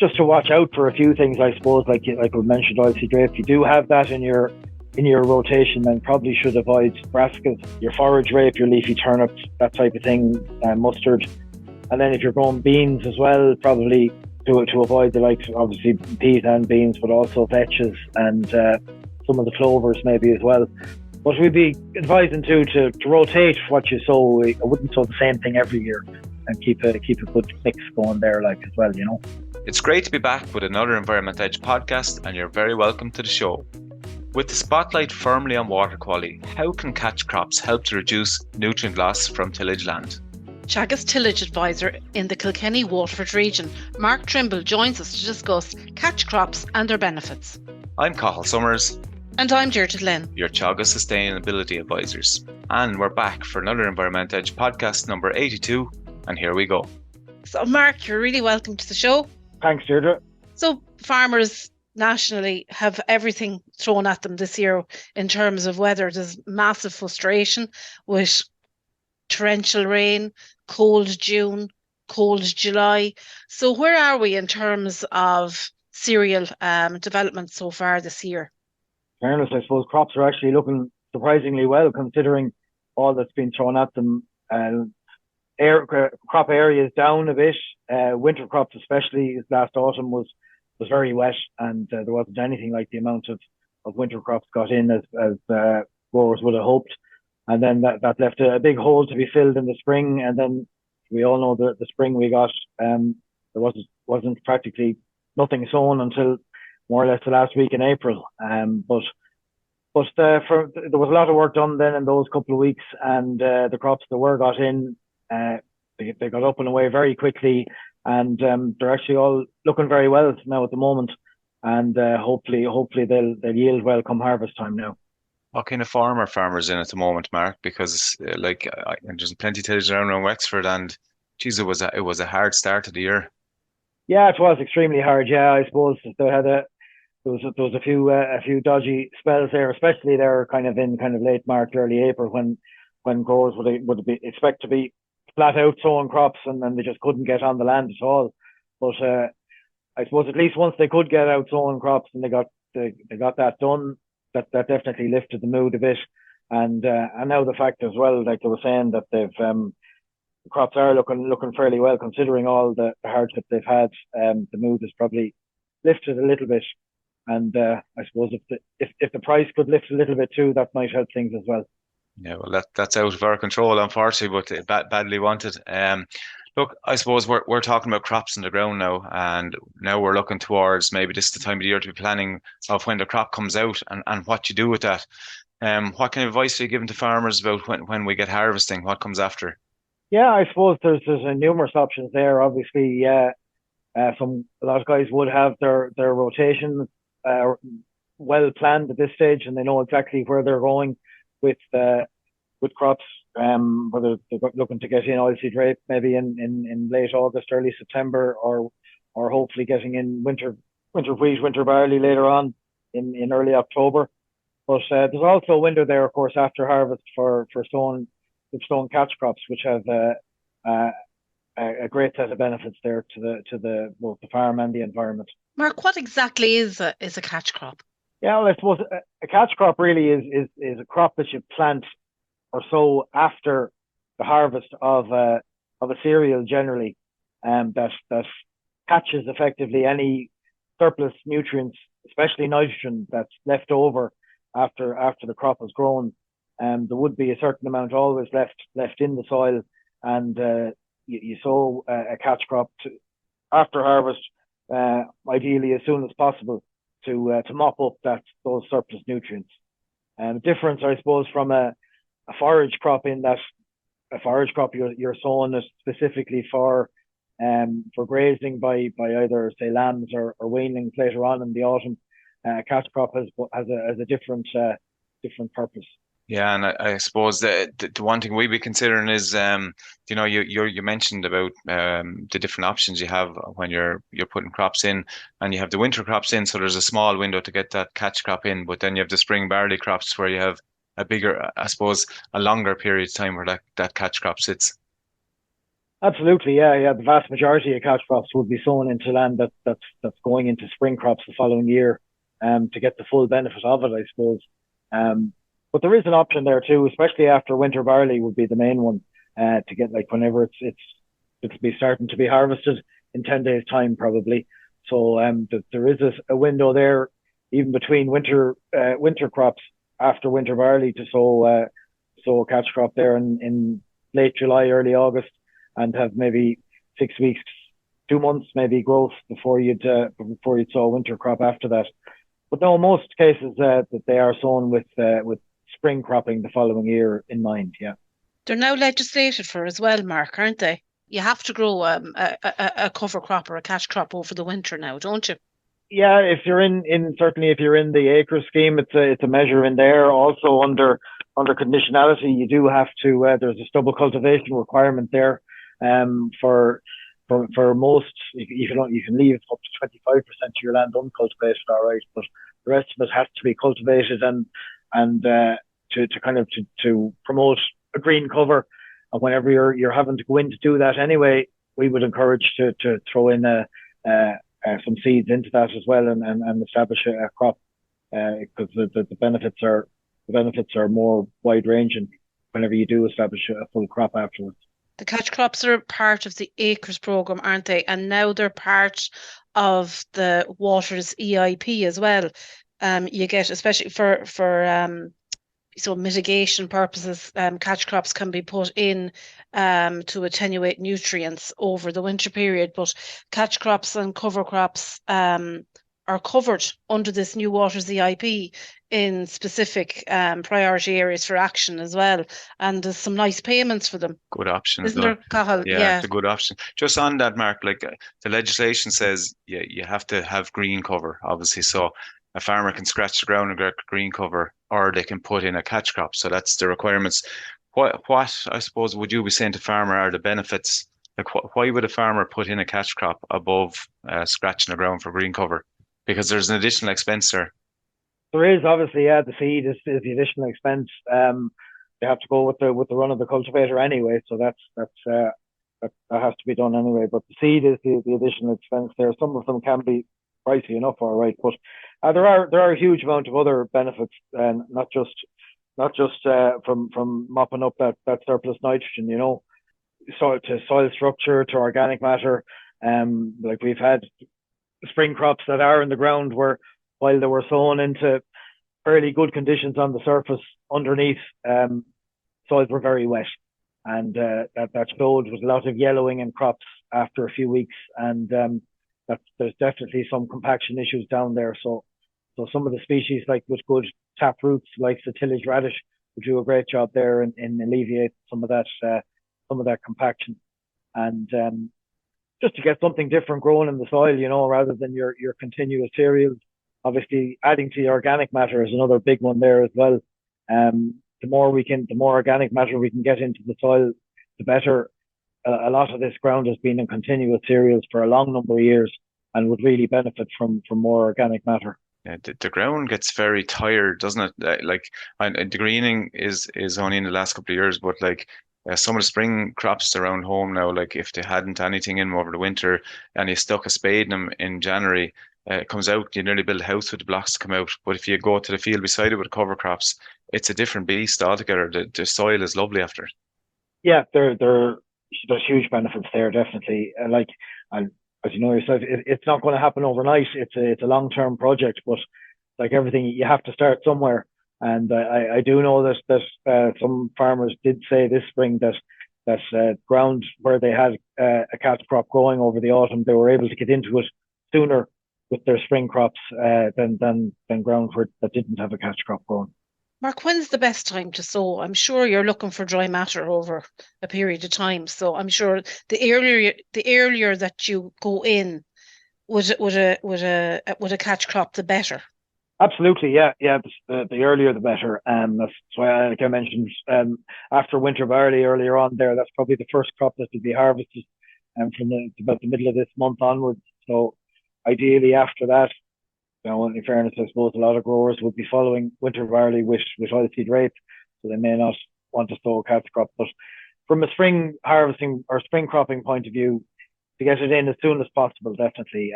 just to watch out for a few things, I suppose, like we mentioned, oilseed rape. If you do have that in your rotation, then probably should avoid brassicas, your forage rape, your leafy turnips, that type of thing, mustard. And then if you're growing beans as well, probably to avoid the likes, obviously peas and beans, but also vetches and some of the clovers maybe as well. But we'd be advising to rotate what you sow. I wouldn't sow the same thing every year, and keep a good mix going there, like, as well, you know. It's great to be back with another Environment Edge podcast, and you're very welcome to the show. With the spotlight firmly on water quality, how can catch crops help to reduce nutrient loss from tillage land? Teagasc Tillage advisor in the Kilkenny Waterford region, Mark Trimble, joins us to discuss catch crops and their benefits. I'm Cathal Summers. And I'm Deirdre Lynn, your Teagasc Sustainability Advisors. And we're back for another Environment Edge podcast number 82, and here we go. So Mark, you're really welcome to the show. Thanks, Deirdre. So farmers nationally have everything thrown at them this year in terms of weather. There's massive frustration with torrential rain, cold June, cold July. So where are we in terms of cereal development so far this year? In fairness, I suppose crops are actually looking surprisingly well, considering all that's been thrown at them. Crop area is down a bit. Winter crops, especially last autumn, was very wet, and there wasn't anything like the amount of winter crops got in as growers would have hoped. And then that left a big hole to be filled in the spring. And then we all know the spring we got, there wasn't practically nothing sown until more or less the last week in April. But there was a lot of work done then in those couple of weeks, and the crops that were got in, they got up and away very quickly, and they're actually all looking very well now at the moment, and hopefully they'll yield well come harvest time now. What kind of farm are farmers in at the moment, Mark? Because there's plenty of tillage around Wexford, and geez, it was a hard start to the year. Yeah, it was extremely hard. Yeah, I suppose there was a few dodgy spells there, especially there kind of late March, early April, when growers would expect to be flat out sowing crops, and then they just couldn't get on the land at all. But I suppose at least once they could get out sowing crops and they got that done, that definitely lifted the mood a bit. And now the fact as well, like they were saying, that they've the crops are looking fairly well considering all the hardship they've had. The mood is probably lifted a little bit, and I suppose if the price could lift a little bit too, that might help things as well. Yeah, well, that's out of our control, unfortunately, but badly wanted. Look, I suppose we're talking about crops in the ground now, and now we're looking towards maybe this is the time of the year to be planning of when the crop comes out and what you do with that. What kind of advice are you giving to farmers about when we get harvesting? What comes after? Yeah, I suppose there's numerous options there. Obviously, a lot of guys would have their rotations well planned at this stage, and they know exactly where they're going with crops, whether they're looking to get in oilseed rape maybe in late August, early September, or hopefully getting in winter wheat, winter barley later on in early October. But there's also a window there, of course, after harvest for sowing catch crops, which have a great set of benefits there to both the farm and the environment. Mark, what exactly is a catch crop? Yeah, well, I suppose a catch crop really is a crop that you plant or sow after the harvest of a cereal generally, that catches effectively any surplus nutrients, especially nitrogen, that's left over after the crop is grown. There would be a certain amount always left in the soil, and you sow a catch crop after harvest, ideally as soon as possible, to mop up those surplus nutrients. The difference, I suppose, from a forage crop, in that a forage crop you're sowing it specifically for grazing by either, say, lambs or weanlings later on in the autumn. Catch crop has a different purpose. Yeah, and I suppose the one thing we'd be considering is, you mentioned about the different options you have when you're putting crops in, and you have the winter crops in, so there's a small window to get that catch crop in, but then you have the spring barley crops where you have a bigger, I suppose, a longer period of time where that catch crop sits. Absolutely, yeah. The vast majority of catch crops would be sown into land that's going into spring crops the following year, to get the full benefit of it, I suppose. But there is an option there too, especially after winter barley would be the main one, to get, like, whenever it'll be starting to be harvested in 10 days time probably. So there is a window there, even between winter crops after winter barley, to sow a catch crop there in late July, early August, and have maybe 6 weeks, 2 months maybe growth before you'd sow a winter crop after that. But no, most cases that they are sown with spring cropping the following year in mind. Yeah, They're now legislated for as well, Mark, aren't they? You have to grow a cover crop or a catch crop over the winter now, don't you? yeah. If you're certainly if you're in the acre scheme, it's a measure in there. Also under conditionality, you do have to. There's a stubble cultivation requirement there. For most, you can leave up to 25% of your land uncultivated, all right, but the rest of it has to be cultivated and to promote a green cover. And whenever you're having to go in to do that anyway, we would encourage to throw in some seeds into that as well, and establish a crop, because the benefits are more wide ranging whenever you do establish a full crop afterwards. The catch crops are part of the Acres programme, aren't they? And now they're part of the Waters EIP as well. You get, especially for so mitigation purposes, catch crops can be put in to attenuate nutrients over the winter period. But catch crops and cover crops are covered under this new Waters EIP in specific priority areas for action as well. And there's some nice payments for them. Good option as Isn't well. there, Cathal? Yeah, it's a good option. Just on that, Mark, like, the legislation says, you have to have green cover, obviously. So a farmer can scratch the ground and get green cover, or they can put in a catch crop. So that's the requirements. What I suppose would you be saying to farmer are the benefits? Like, why would a farmer put in a catch crop above scratching the ground for green cover? Because there's an additional expense there. There is, obviously, yeah. The seed is the additional expense. They have to go with the run of the cultivator anyway, so that has to be done anyway. But the seed is the additional expense there. Some of them can be pricey enough, all right, but there are a huge amount of other benefits, and not just from mopping up that surplus nitrogen, to soil structure, to organic matter. Like, we've had spring crops that are in the ground where, while they were sown into fairly good conditions on the surface, underneath, soils were very wet, and that showed with a lot of yellowing in crops after a few weeks, and there's definitely some compaction issues down there. So some of the species, like with good tap roots, like the tillage radish, would do a great job there in alleviate some of that compaction, and just to get something different growing in the soil, rather than your continuous cereals. Obviously, adding to the organic matter is another big one there as well. The more organic matter we can get into the soil, the better. A lot of this ground has been in continuous cereals for a long number of years, and would really benefit from more organic matter. Yeah, the ground gets very tired, doesn't it? And the greening is only in the last couple of years, but like, some of the spring crops around home now, like, if they hadn't anything in them over the winter and you stuck a spade in them in January, it comes out, you nearly build a house with the blocks to come out. But if you go to the field beside it with cover crops, it's a different beast altogether. The soil is lovely after it. Yeah, there's huge benefits there, definitely. And as you know yourself, it's not going to happen overnight. It's a long-term project, but like everything, you have to start somewhere. And I do know that some farmers did say this spring that ground where they had a catch crop growing over the autumn, they were able to get into it sooner with their spring crops than ground that didn't have a catch crop growing. Mark, when's the best time to sow? I'm sure you're looking for dry matter over a period of time, so I'm sure the earlier that you go in with a catch crop, the better. Absolutely, yeah. The earlier the better. That's why, like I mentioned, after winter barley earlier on there, that's probably the first crop that will be harvested, from about the middle of this month onwards. So ideally after that, in fairness, I suppose a lot of growers would be following winter barley with oilseed rape, so they may not want to sow a catch crop. But from a spring harvesting or spring cropping point of view, to get it in as soon as possible, definitely.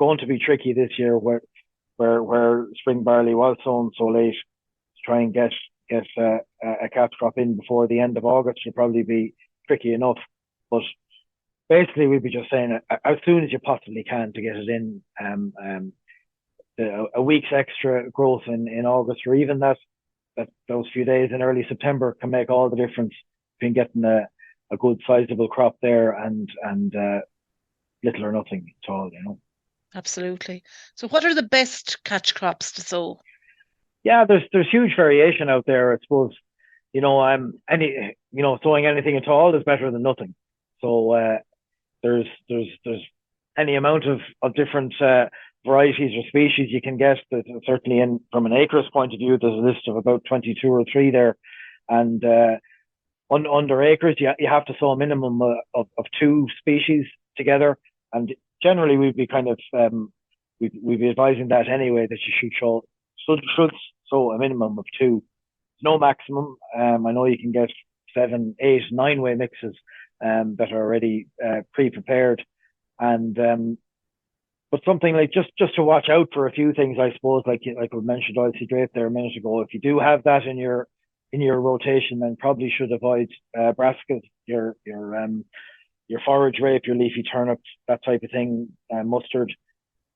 Going to be tricky this year where spring barley was sown so late. To try and get a catch crop in before the end of August will probably be tricky enough. But basically, we'd be just saying as soon as you possibly can to get it in. A week's extra growth in August, or even that those few days in early September can make all the difference between getting a good sizable crop there and little or nothing at all, you know. Absolutely. So what are the best catch crops to sow? Yeah, there's huge variation out there. I suppose, sowing anything at all is better than nothing. So there's any amount of different varieties or species you can get. There's certainly from an acres point of view, there's a list of about 22 or 3 there, and under acres you have to sow a minimum of 2 species together, and generally we'd be kind of we'd be advising that anyway, that you should sow a minimum of 2. No maximum. I know you can get 7, 8, 9-way mixes that are already pre-prepared, and but something like just to watch out for a few things, I suppose, like we mentioned oilseed rape there a minute ago. If you do have that in your rotation, then probably should avoid brassicas, your forage rape, your leafy turnips, that type of thing, mustard.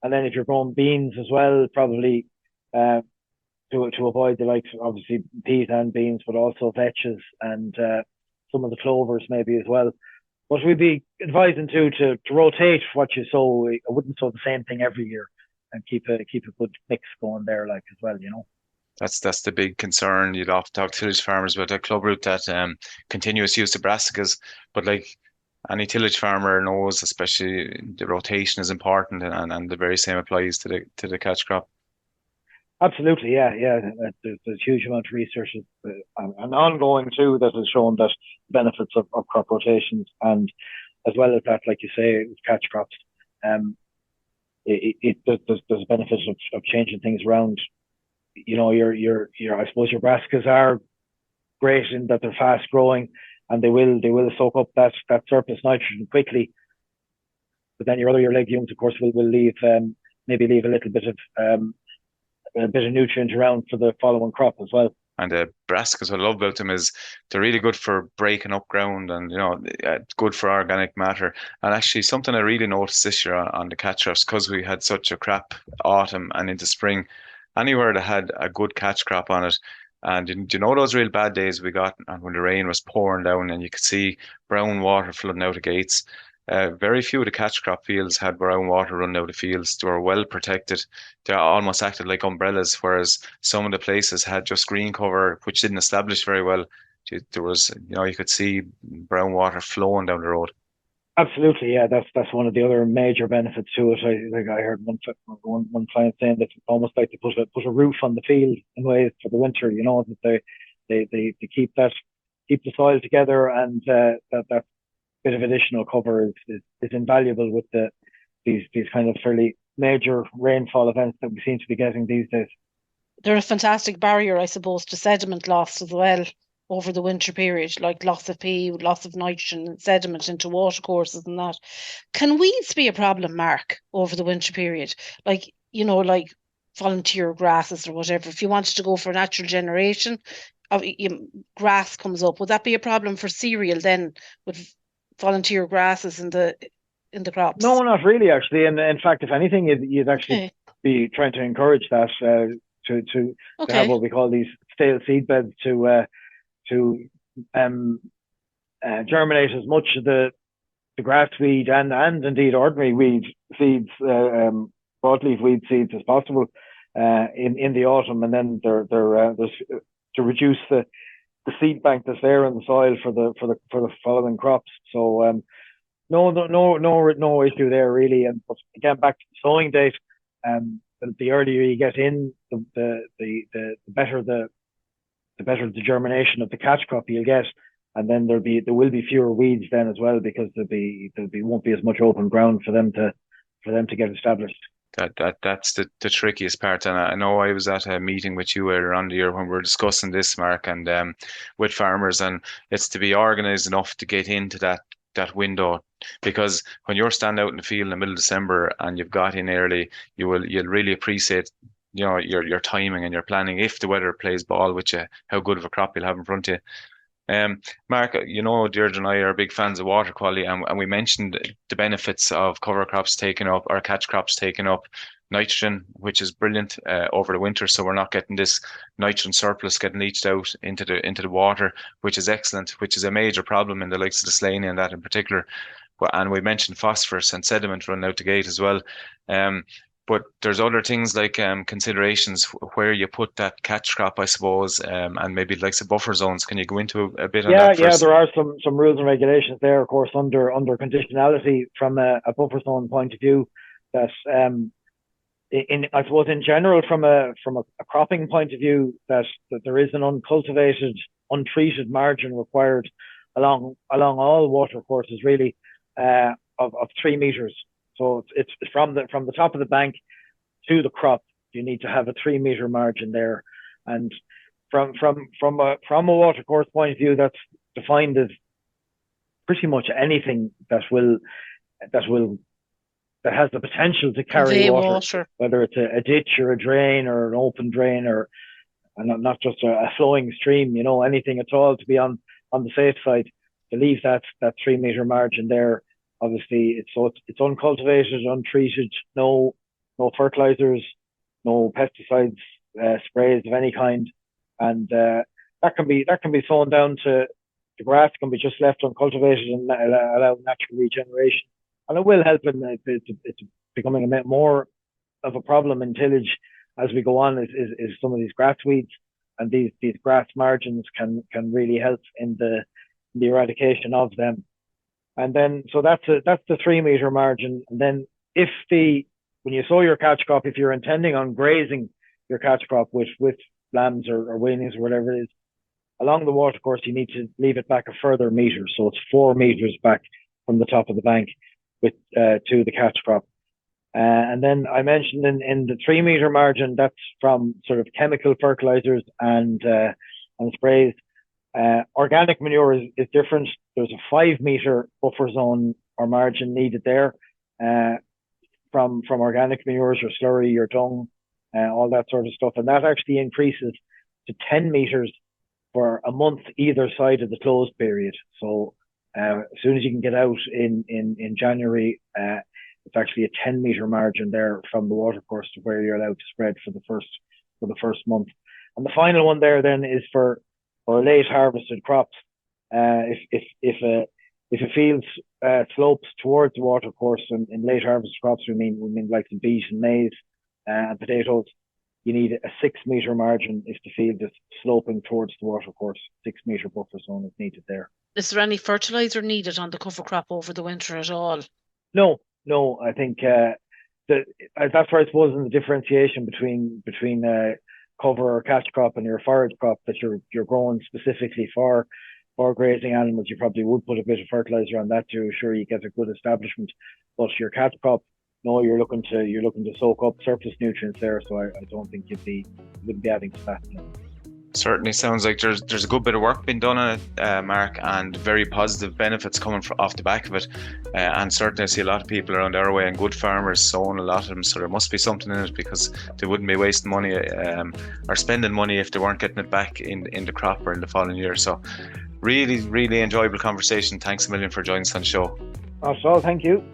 And then if you're growing beans as well, probably to avoid the likes of obviously peas and beans, but also vetches and some of the clovers maybe as well. But we'd be advising to rotate what you sow. I wouldn't sow the same thing every year, and keep a good mix going there, like, as well, you know. That's the big concern. You'd often talk to tillage farmers about that club route, that continuous use of brassicas. But like any tillage farmer knows, especially the rotation is important, and the very same applies to the catch crop. Absolutely, yeah. There's a huge amount of research and ongoing too that has shown that benefits of crop rotations, and as well as that, like you say, with catch crops, there's a benefit of changing things around. You know, I suppose your brassicas are great in that they're fast growing, and they will soak up that surplus nitrogen quickly. But then your legumes, of course, will leave maybe leave a little bit of nutrient around for the following crop as well. And the brassicas, what I love about them is they're really good for breaking up ground, and good for organic matter. And actually, something I really noticed this year on the catch crops, because we had such a crap autumn and into spring, anywhere that had a good catch crop on it. And do you know those real bad days we got, and when the rain was pouring down and you could see brown water flooding out of gates? Very few of the catch crop fields had brown water running out of fields. They were well protected. They almost acted like umbrellas, whereas some of the places had just green cover, which didn't establish very well. There was, you could see brown water flowing down the road. Absolutely, yeah. That's one of the other major benefits to it. I heard one client saying that it's almost like they put a roof on the field in ways for the winter. You know, that they keep the soil together, and that bit of additional cover is invaluable with these kind of fairly major rainfall events that we seem to be getting these days. They're a fantastic barrier, I suppose, to sediment loss as well over the winter period, like loss of P, loss of nitrogen and sediment into watercourses and that. Can weeds be a problem, Mark, over the winter period? Like volunteer grasses or whatever. If you wanted to go for natural generation, grass comes up. Would that be a problem for cereal then, with volunteer grasses in the crops? No, not really, actually. And in fact, if anything, you'd actually be trying to encourage that to have what we call these stale seed beds to germinate as much of the grass weed and indeed ordinary weed seeds, broadleaf weed seeds as possible in the autumn, and then there's to reduce the seed bank that's there in the soil for the following crops. So no issue there really. And again, back to the sowing date, the earlier you get in, the better the germination of the catch crop you'll get, and then there will be fewer weeds then as well, because there won't be as much open ground for them to get established. That's the trickiest part. And I know I was at a meeting with you earlier on the year when we were discussing this, Mark, and with farmers, and it's to be organised enough to get into that window, because when you're standing out in the field in the middle of December and you've got in early, you'll really appreciate your timing and your planning if the weather plays ball with you, how good of a crop you'll have in front of you. Mark, Deirdre and I are big fans of water quality, and we mentioned the benefits of cover crops taking up or catch crops taking up nitrogen, which is brilliant over the winter. So we're not getting this nitrogen surplus getting leached out into the water, which is excellent, which is a major problem in the likes of the Slaney and that in particular. And we mentioned phosphorus and sediment running out the gate as well. But there's other things like considerations where you put that catch crop, I suppose, and maybe like some buffer zones. Can you go into a bit on that first? Yeah, there are some rules and regulations there, of course, under conditionality from a buffer zone point of view. That I suppose in general from a cropping point of view, that there is an uncultivated, untreated margin required along all water courses, really, of 3 meters. So it's from the top of the bank to the crop. You need to have a 3 meter margin there, and from a water course point of view, that's defined as pretty much anything that has the potential to carry water, whether it's a ditch or a drain or an open drain or not just a flowing stream. Anything at all to be on the safe side, to leave that 3 meter margin there. Obviously, it's uncultivated, untreated, no fertilizers, no pesticides, sprays of any kind, and that can be sown down to the grass. Can be just left uncultivated and allow natural regeneration, and it will help. It's becoming a bit more of a problem in tillage as we go on. Is some of these grass weeds, and these grass margins can really help in the eradication of them. And then, so that's the 3 meter margin. And then when you sow your catch crop, if you're intending on grazing your catch crop with lambs or weanings or whatever it is, along the water course, you need to leave it back a further meter. So it's 4 meters back from the top of the bank to the catch crop. And then I mentioned in the 3 meter margin, that's from sort of chemical fertilizers and sprays. Organic manure is different. There's a 5 meter buffer zone or margin needed there from organic manures, your slurry, your dung, all that sort of stuff. And that actually increases to 10 meters for a month either side of the closed period. So as soon as you can get out in January, it's actually a 10 meter margin there from the water course to where you're allowed to spread for the first month. And the final one there then is for late harvested crops. If a field slopes towards the water course, and in late harvested crops we mean like the beet and maize and potatoes, you need a 6 meter margin if the field is sloping towards the water course. 6 meter buffer zone is needed there. Is there any fertilizer needed on the cover crop over the winter at all? No. I think that's where I suppose in the differentiation between cover or catch crop and your forage crop that you're growing specifically for grazing animals, you probably would put a bit of fertilizer on that to ensure you get a good establishment. But your catch crop, no, you're looking to soak up surplus nutrients there. So I don't think you wouldn't be adding to that. No. Certainly sounds like there's a good bit of work being done on it, Mark, and very positive benefits coming off the back of it. And certainly I see a lot of people around our way and good farmers sowing a lot of them. So there must be something in it, because they wouldn't be wasting money or spending money if they weren't getting it back in the crop or in the following year. So really, really enjoyable conversation. Thanks a million for joining us on the show. Also, thank you.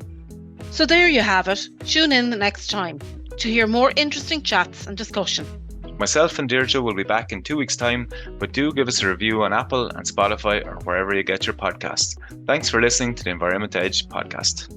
So there you have it. Tune in the next time to hear more interesting chats and discussion. Myself and Deirdre will be back in 2 weeks' time, but do give us a review on Apple and Spotify or wherever you get your podcasts. Thanks for listening to the Environment Edge podcast.